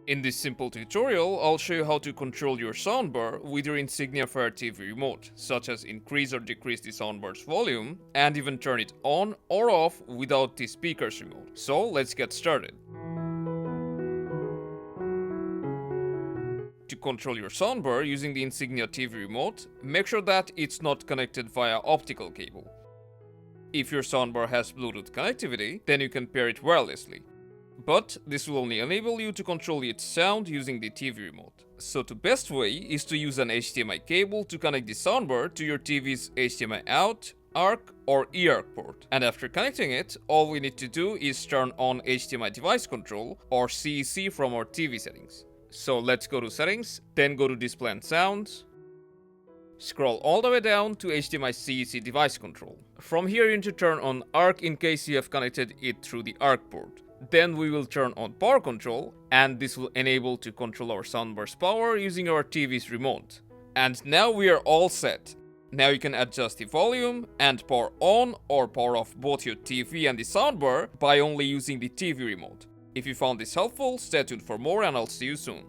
In this simple tutorial, I'll show you how to control your soundbar with your Insignia Fire TV Remote, such as increase or decrease the soundbar's volume, and even turn it on or off without the speaker's remote. So let's get started. To control your soundbar using the Insignia TV Remote, make sure that it's not connected via optical cable. If your soundbar has Bluetooth connectivity, then you can pair it wirelessly. But this will only enable you to control its sound using the TV remote. So the best way is to use an HDMI cable to connect the soundbar to your TV's HDMI out, ARC or eARC port. And after connecting it, all we need to do is turn on HDMI device control or CEC from our TV settings. So let's go to settings, then go to display and sounds. Scroll all the way down to HDMI CEC device control. From here you need to turn on ARC in case you have connected it through the ARC port. Then we will turn on power control, and this will enable to control our soundbar's power using our TV's remote. And now we are all set. Now you can adjust the volume and power on or power off both your TV and the soundbar by only using the TV remote. If you found this helpful, stay tuned for more and I'll see you soon.